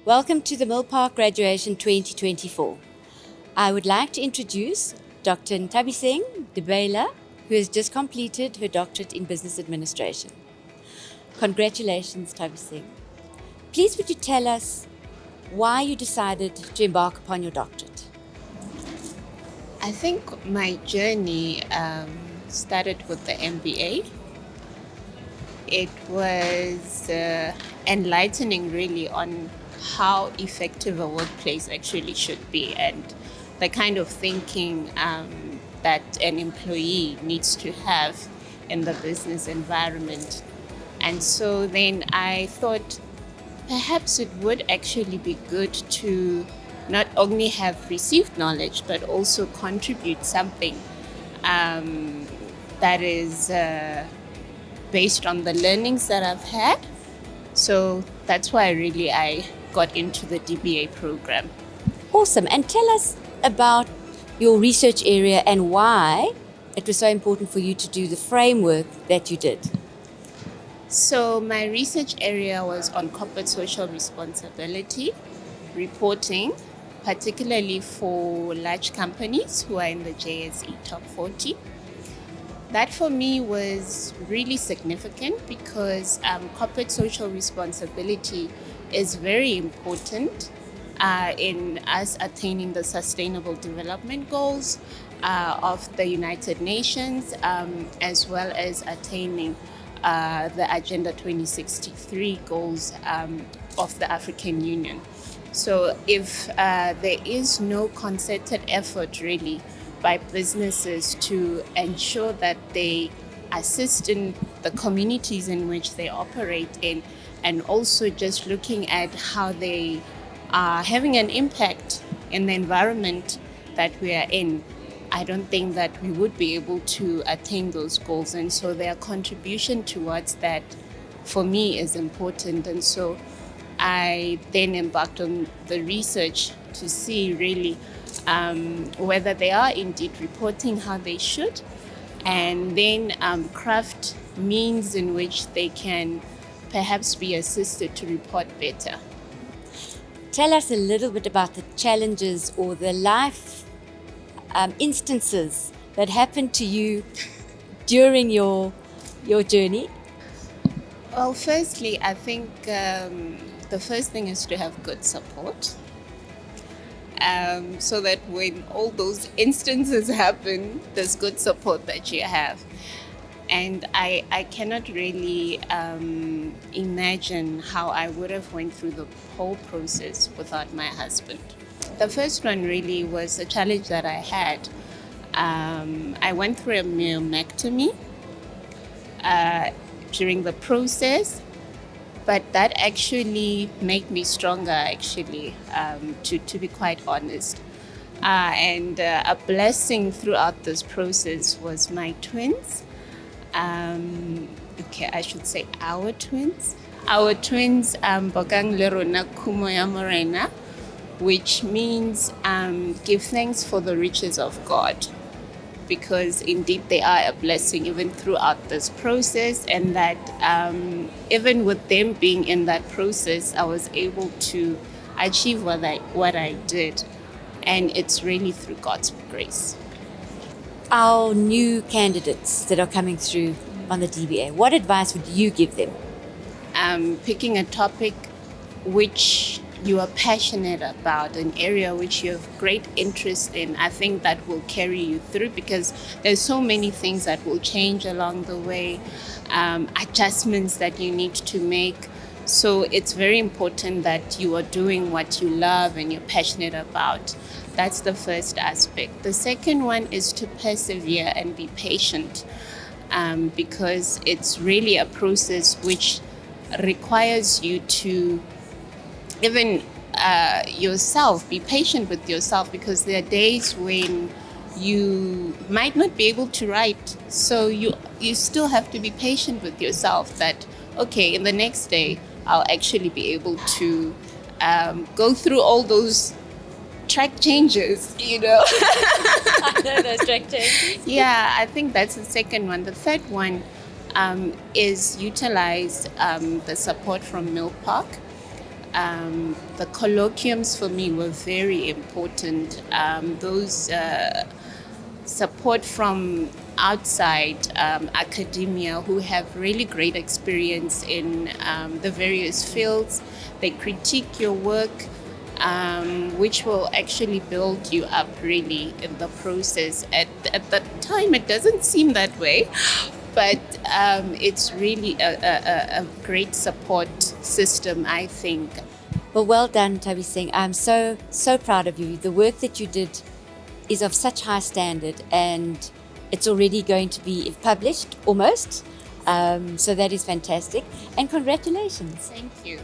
Welcome to the Mill Park Graduation 2024. I would like to introduce Dr. Nthabiseng Debeila, who has just completed her doctorate in business administration. Congratulations, Nthabiseng. Please would you tell us why you decided to embark upon your doctorate? I think my journey started with the MBA. It was enlightening really on how effective a workplace actually should be and the kind of thinking that an employee needs to have in the business environment. And so then I thought perhaps it would actually be good to not only have received knowledge but also contribute something that is based on the learnings that I've had. So that's why I got into the DBA program. Awesome. And tell us about your research area and why it was so important for you to do the framework that you did. So my research area was on corporate social responsibility, reporting, particularly for large companies who are in the JSE Top 40. That for me was really significant because corporate social responsibility is very important in us attaining the Sustainable Development Goals of the United Nations, as well as attaining the Agenda 2063 goals of the African Union. So if there is no concerted effort really by businesses to ensure that they assist in the communities in which they operate in, and also just looking at how they are having an impact in the environment that we are in, I don't think that we would be able to attain those goals. And so their contribution towards that for me is important. And so I then embarked on the research to see really whether they are indeed reporting how they should, and then craft means in which they can perhaps be assisted to report better. Tell us a little bit about the challenges or the life instances that happened to you during your journey. Well, firstly, I think the first thing is to have good support. So that when all those instances happen, there's good support that you have. And I cannot really imagine how I would have went through the whole process without my husband. The first one really was a challenge that I had. I went through a myomectomy during the process, but that actually made me stronger, to be quite honest. And a blessing throughout this process was my twins. I should say our twins. Our twins, Bokang Lerona Kumo ya Morena, which means give thanks for the riches of God, because indeed they are a blessing even throughout this process, and that even with them being in that process, I was able to achieve what I did, and it's really through God's grace. Our new candidates that are coming through on the DBA, what advice would you give them? Picking a topic which you are passionate about, an area which you have great interest in, I think that will carry you through, because there's so many things that will change along the way, adjustments that you need to make. So it's very important that you are doing what you love and you're passionate about. That's the first aspect. The second one is to persevere and be patient, because it's really a process which requires you to even yourself, be patient with yourself, because there are days when you might not be able to write. So you still have to be patient with yourself that, okay, in the next day, I'll actually be able to go through all those track changes, I know those track changes. Yeah, I think that's the second one. The third one is utilize the support from Mill Park. The colloquiums for me were very important. Those support from outside academia who have really great experience in the various fields. They critique your work, which will actually build you up really in the process. At the time, it doesn't seem that way, but it's really a great support system, I think. Well done, Nthabiseng. I'm so proud of you. The work that you did is of such high standard, and it's already going to be published almost. So that is fantastic, and congratulations. Thank you.